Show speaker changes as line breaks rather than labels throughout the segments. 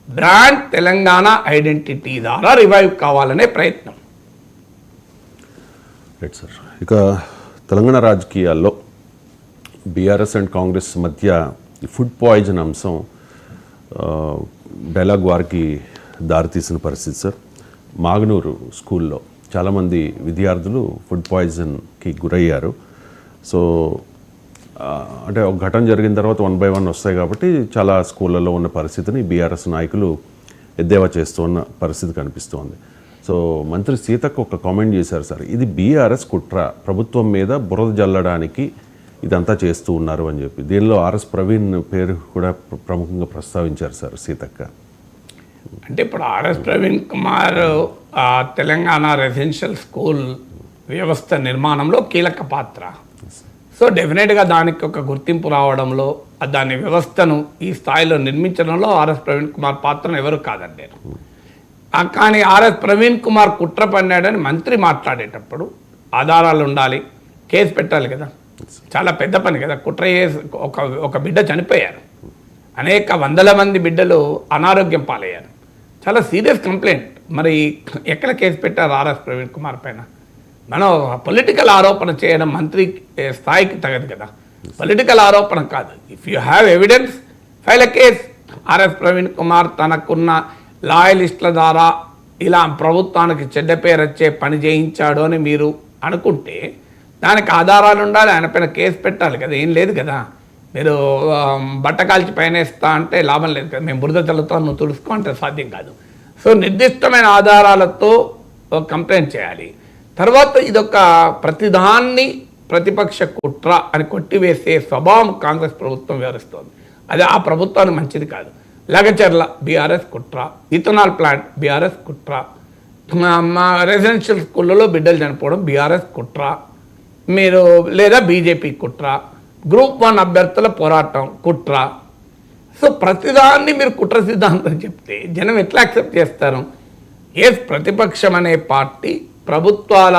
Brand Telangana identity ద్వారా revive కావాలనే ప్రయత్నం.
Right sir. ఇక తెలంగాణ రాజకీయాల్లో బీఆర్ఎస్ అండ్ కాంగ్రెస్ మధ్య ఫుడ్ పాయిజన్ అంశం డైలాగ్ వారికి దారితీసిన పరిస్థితి సార్. మాగనూరు స్కూల్లో చాలామంది విద్యార్థులు ఫుడ్ పాయిజన్కి గురయ్యారు. సో అంటే ఒక ఘటన జరిగిన తర్వాత 1 by 1 వస్తాయి కాబట్టి చాలా స్కూళ్ళల్లో ఉన్న పరిస్థితిని బీఆర్ఎస్ నాయకులు ఎద్దేవా చేస్తూ ఉన్న పరిస్థితి కనిపిస్తోంది. సో మంత్రి సీతక్క ఒక కామెంట్ చేశారు సార్, ఇది బీఆర్ఎస్ కుట్ర, ప్రభుత్వం మీద బురద జల్లడానికి ఇదంతా చేస్తూ ఉన్నారు అని చెప్పి. దీనిలో ఆర్ఎస్ ప్రవీణ్ పేరు కూడా ప్రముఖంగా ప్రస్తావించారు సార్ సీతక్క.
అంటే ఇప్పుడు RS Praveen Kumar Telangana residential school వ్యవస్థ నిర్మాణంలో కీలక పాత్ర. సో డెఫినెట్గా దానికి ఒక గుర్తింపు రావడంలో, దాని వ్యవస్థను ఈ స్థాయిలో నిర్మించడంలో ఆర్ఎస్ ప్రవీణ్ కుమార్ పాత్రను ఎవరు కాదంటారు. కానీ ఆర్ఎస్ ప్రవీణ్ కుమార్ కుట్ర పన్నాడని మంత్రి మాట్లాడేటప్పుడు ఆధారాలు ఉండాలి, కేసు పెట్టాలి కదా. చాలా పెద్ద పని కదా. కుట్ర చేసి ఒక బిడ్డ చనిపోయారు, అనేక వందల మంది బిడ్డలు అనారోగ్యం పాలయ్యారు. చాలా సీరియస్ కంప్లైంట్. మరి ఎక్కడ కేసు పెట్టారు ఆర్ఎస్ ప్రవీణ్ కుమార్ పైన? మనం పొలిటికల్ ఆరోపణ చేయడం మంత్రి స్థాయికి తగదు కదా. పొలిటికల్ ఆరోపణ కాదు. If you have evidence file a case. RS Praveen Kumar తనకున్న లాయలిస్టుల ద్వారా ఇలా ప్రభుత్వానికి చెడ్డ పేరు వచ్చే పని చేయించాడు అని మీరు అనుకుంటే దానికి ఆధారాలు ఉండాలి, ఆయన పైన కేసు పెట్టాలి కదా. ఏం లేదు కదా. మీరు బట్ట కాల్చి పైన వేస్తా అంటే లాభం లేదు కదా. మేము బురద చల్లుతో నువ్వు తుడుచుకో అంటే సాధ్యం కాదు. సో నిర్దిష్టమైన ఆధారాలతో కంప్లైంట్ చేయాలి. తర్వాత ఇదొక ప్రతిదాన్ని ప్రతిపక్ష కుట్ర అని కొట్టివేసే స్వభావం కాంగ్రెస్ ప్రభుత్వం వ్యవహరిస్తోంది. అది ఆ ప్రభుత్వానికి మంచిది కాదు. లగచర్ల బీఆర్ఎస్ కుట్ర, ఇథనాల్ ప్లాంట్ బీఆర్ఎస్ కుట్ర, రెసిడెన్షియల్ స్కూళ్ళలో బిడ్డలు చనిపోవడం బీఆర్ఎస్ కుట్ర, మీరు లేదా బీజేపీ కుట్ర, గ్రూప్ 1 అభ్యర్థుల పోరాటం కుట్ర. సో ప్రతిదాన్ని మీరు కుట్ర సిద్ధాంతం చెప్తే జనం ఎట్లా యాక్సెప్ట్ చేస్తారు? ప్రతిపక్షం అనే పార్టీ ప్రభుత్వాల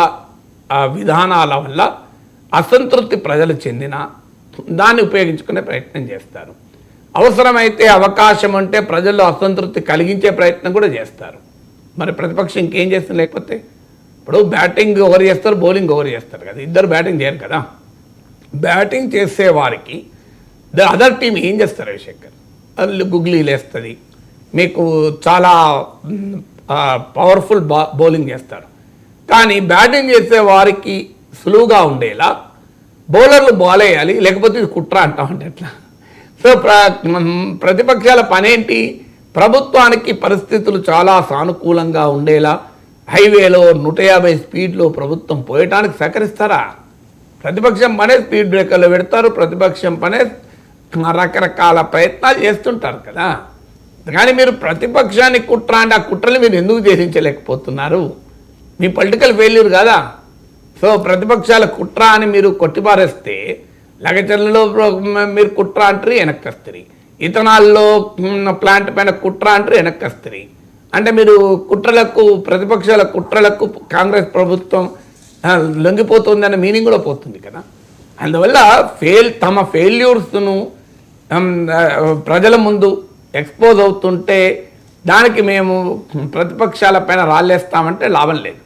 విధానాల వల్ల అసంతృప్తి ప్రజలు చెందిన దాన్ని ఉపయోగించుకునే ప్రయత్నం చేస్తారు. అవసరమైతే అవకాశం అంటే ప్రజల్లో అసంతృప్తి కలిగించే ప్రయత్నం కూడా చేస్తారు. మరి ప్రతిపక్షం ఇంకేం చేస్తుంది? లేకపోతే ఇప్పుడు బ్యాటింగ్ ఓవర్ చేస్తారు, బౌలింగ్ ఓవర్ చేస్తారు కదా. ఇద్దరు బ్యాటింగ్ చేయరు కదా. బ్యాటింగ్ చేసే వారికి ద అదర్ టీం ఏం చేస్తారు? రవిశంకర్ గుగ్లీలు వేస్తుంది, మీకు చాలా పవర్ఫుల్ బౌలింగ్ చేస్తారు. కానీ బ్యాటింగ్ చేసే వారికి సులువుగా ఉండేలా బౌలర్లు బాల్ వేయాలి, లేకపోతే ఇది కుట్ర అంటామంటే ఎట్లా? సో ప్రతిపక్షాల పనేంటి? ప్రభుత్వానికి పరిస్థితులు చాలా సానుకూలంగా ఉండేలా హైవేలో 150 స్పీడ్లో ప్రభుత్వం పోయటానికి సహకరిస్తారా? ప్రతిపక్షం పనే స్పీడ్ బ్రేకర్లు పెడతారు, ప్రతిపక్షం పనే రకరకాల ప్రయత్నాలు చేస్తుంటారు కదా. కానీ మీరు ప్రతిపక్షాన్ని కుట్ర అంటే ఆ కుట్రలు మీరు ఎందుకు చేయించలేకపోతున్నారు? మీ పొలిటికల్ ఫెయిల్యూర్ కదా. సో ప్రతిపక్షాల కుట్ర అని మీరు కొట్టిపారేస్తే లగచర్లలో మీరు కుట్ర అంటారు, వెనక్కస్తారు. ఇథనాల్లో ప్లాంట్ పైన కుట్ర అంటారు, వెనక్కస్తారు. అంటే మీరు కుట్రలకు, ప్రతిపక్షాల కుట్రలకు కాంగ్రెస్ ప్రభుత్వం లొంగిపోతుందనే మీనింగ్ కూడా పోతుంది కదా. అందువల్ల తమ ఫెయిల్యూర్స్ను ప్రజల ముందు ఎక్స్పోజ్ అవుతుంటే దానికి మేము ప్రతిపక్షాల పైన రాళ్ళేస్తామంటే లాభం లేదు.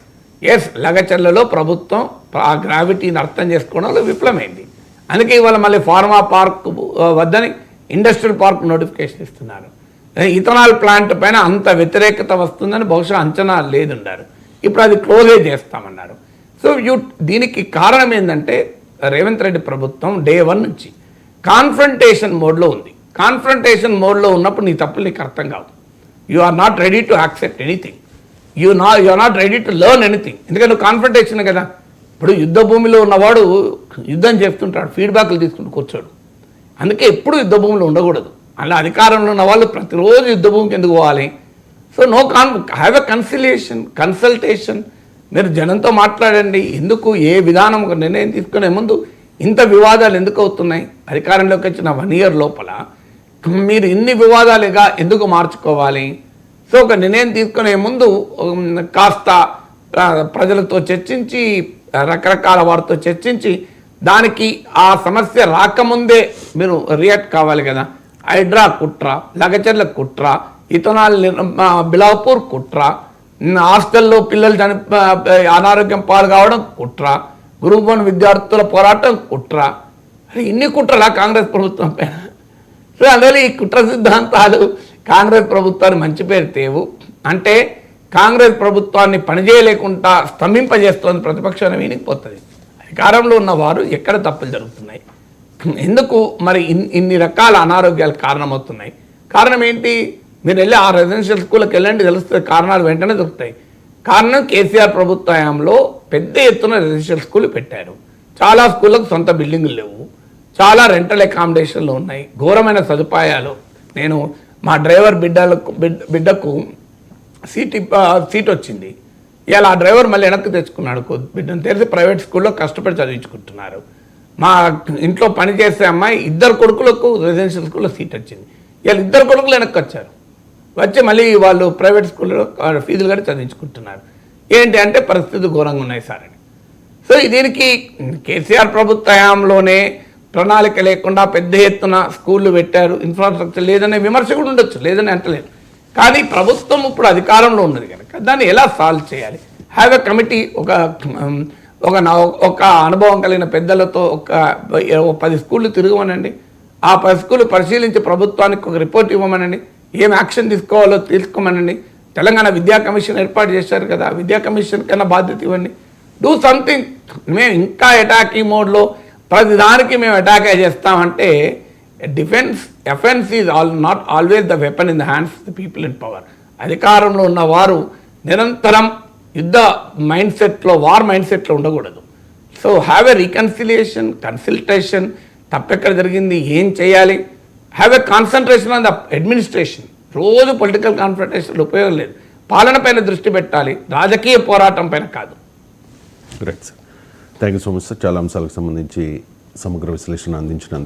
లగచర్లలో ప్రభుత్వం ఆ గ్రావిటీని అర్థం చేసుకోవడంలో విఫలమైంది. అందుకే ఇవాళ మళ్ళీ ఫార్మా పార్క్ వద్దని ఇండస్ట్రియల్ పార్క్ నోటిఫికేషన్ ఇస్తున్నారు. ఇథనాల్ ప్లాంట్ పైన అంత వ్యతిరేకత వస్తుందని బహుశా అంచనా లేదున్నారు. ఇప్పుడు అది క్లోజే చేస్తామన్నారు. సో దీనికి కారణం ఏంటంటే రేవంత్ రెడ్డి ప్రభుత్వం డే 1 నుంచి కాన్ఫ్రంటేషన్ మోడ్లో ఉంది. కాన్ఫ్రంటేషన్ మోడ్లో ఉన్నప్పుడు నీ తప్పులు నీకు అర్థం కావు. You are not ready to accept anything, you are not ready to learn anything. ఎందుకంటే నువ్వు కాన్ఫ్రంటేషన్ కదా. ఇప్పుడు యుద్ధ భూమిలో ఉన్నవాడు యుద్ధం చేస్తుంటాడు, ఫీడ్బ్యాక్లు తీసుకుంటూ కూర్చోడు. అందుకే ఎప్పుడు యుద్ధ భూమిలో ఉండకూడదు. అలా అధికారంలో ఉన్న వాళ్ళు ప్రతిరోజు యుద్ధ భూమికి ఎందుకు పోవాలి? So have a consultation. మీరు జనంతో మాట్లాడండి. ఎందుకు ఏ విధానం ఒక నిర్ణయం తీసుకునే ముందు ఇంత వివాదాలు ఎందుకు అవుతున్నాయి? అధికారంలోకి వచ్చిన 1 year లోపల మీరు ఇన్ని వివాదాలుగా ఎందుకు మార్చుకోవాలి? సో ఒక నిర్ణయం తీసుకునే ముందు కాస్త ప్రజలతో చర్చించి, రకరకాల వారితో చర్చించి, దానికి ఆ సమస్య రాకముందే మీరు రియాక్ట్ కావాలి కదా. హైడ్రా కుట్ర, లగచర్ల కుట్ర, ఇథనాల్ బిలాపూర్ కుట్ర, హాస్టల్లో పిల్లలు అనారోగ్యం పాలు కావడం కుట్ర, గ్రూప్ 1 విద్యార్థుల పోరాటం కుట్ర. అరే ఇన్ని కుట్రలా కాంగ్రెస్ ప్రభుత్వం పైన? సో అందువల్ల ఈ కుట్ర సిద్ధాంతాలు కాంగ్రెస్ ప్రభుత్వాన్ని మంచి పేరు తేవు. అంటే కాంగ్రెస్ ప్రభుత్వాన్ని పనిచేయలేకుండా స్తంభింపజేస్తోంది ప్రతిపక్షాన్ని వీనికిపోతుంది. అధికారంలో ఉన్నవారు ఎక్కడ తప్పులు జరుగుతున్నాయి, ఎందుకు మరి ఇన్ని రకాల అనారోగ్యాలకు కారణమవుతున్నాయి? కారణం ఏంటి? మీరు వెళ్ళి ఆ రెసిడెన్షియల్ స్కూల్కి వెళ్ళండి, తెలుస్తుంది. కారణాలు వెంటనే దొరుకుతాయి. కారణం కేసీఆర్ ప్రభుత్వంలో పెద్ద ఎత్తున రెసిడెన్షియల్ స్కూల్ పెట్టారు. చాలా స్కూళ్ళకు సొంత బిల్డింగులు లేవు, చాలా రెంటల్ అకామిడేషన్లు ఉన్నాయి, ఘోరమైన సదుపాయాలు. నేను మా డ్రైవర్ బిడ్డకు సీట్ వచ్చింది. ఇలా ఆ డ్రైవర్ మళ్ళీ వెనక్కి తెచ్చుకున్నాడు. బిడ్డను తెలిసి ప్రైవేట్ స్కూల్లో కష్టపడి చదివించుకుంటున్నారు. మా ఇంట్లో పనిచేసే అమ్మాయి 2 కొడుకులకు రెసిడెన్షియల్ స్కూల్లో సీట్ వచ్చింది. ఇలా 2 కొడుకులు వెనక్కి వచ్చారు. వచ్చి మళ్ళీ వాళ్ళు ప్రైవేట్ స్కూల్లో ఫీజులు కట్టి చదివించుకుంటున్నారు. ఏంటి అంటే పరిస్థితులు ఘోరంగా ఉన్నాయి సార్ అని. సో దీనికి కేసీఆర్ ప్రభుత్వంలోనే ప్రణాళిక లేకుండా పెద్ద ఎత్తున స్కూళ్ళు పెట్టారు, ఇన్ఫ్రాస్ట్రక్చర్ లేదనే విమర్శ కూడా ఉండొచ్చు, లేదని అంటలేదు. కానీ ప్రభుత్వం ఇప్పుడు అధికారంలో ఉన్నది కనుక దాన్ని ఎలా సాల్వ్ చేయాలి? హ్యావ్ ఎ కమిటీ, ఒక అనుభవం కలిగిన పెద్దలతో ఒక 10 స్కూళ్ళు తిరగమనండి. ఆ 10 స్కూళ్ళు పరిశీలించి ప్రభుత్వానికి ఒక రిపోర్ట్ ఇవ్వమనండి. ఏం యాక్షన్ తీసుకోమనండి. తెలంగాణ విద్యా కమిషన్ ఏర్పాటు చేశారు కదా, విద్యా కమిషన్ కన్నా బాధ్యత ఇవ్వండి. Do something. మేము ఇంకా అటాకీ మోడ్లో ప్రతిదానికి మేము అటాక్ చేస్తామంటే defence offence is not always the weapon in the hands of the people in power. అధికారంలో ఉన్నవారు నిరంతరం యుద్ధ మైండ్ సెట్లో, వార్ మైండ్ సెట్లో ఉండకూడదు. So have a reconciliation, consultation, తప్పెక్కడ జరిగింది, ఏం చేయాలి. Have a concentration on the administration. రోజు పొలిటికల్ కాన్ఫ్రంటేషన్ ఉపయోగం లేదు. పాలన పైన దృష్టి పెట్టాలి, రాజకీయ పోరాటం పైన కాదు.
Right sir, thank you so much sir. చాలా అంశాలకు సంబంధించి సమగ్ర విశ్లేషణ అందించినందుకు.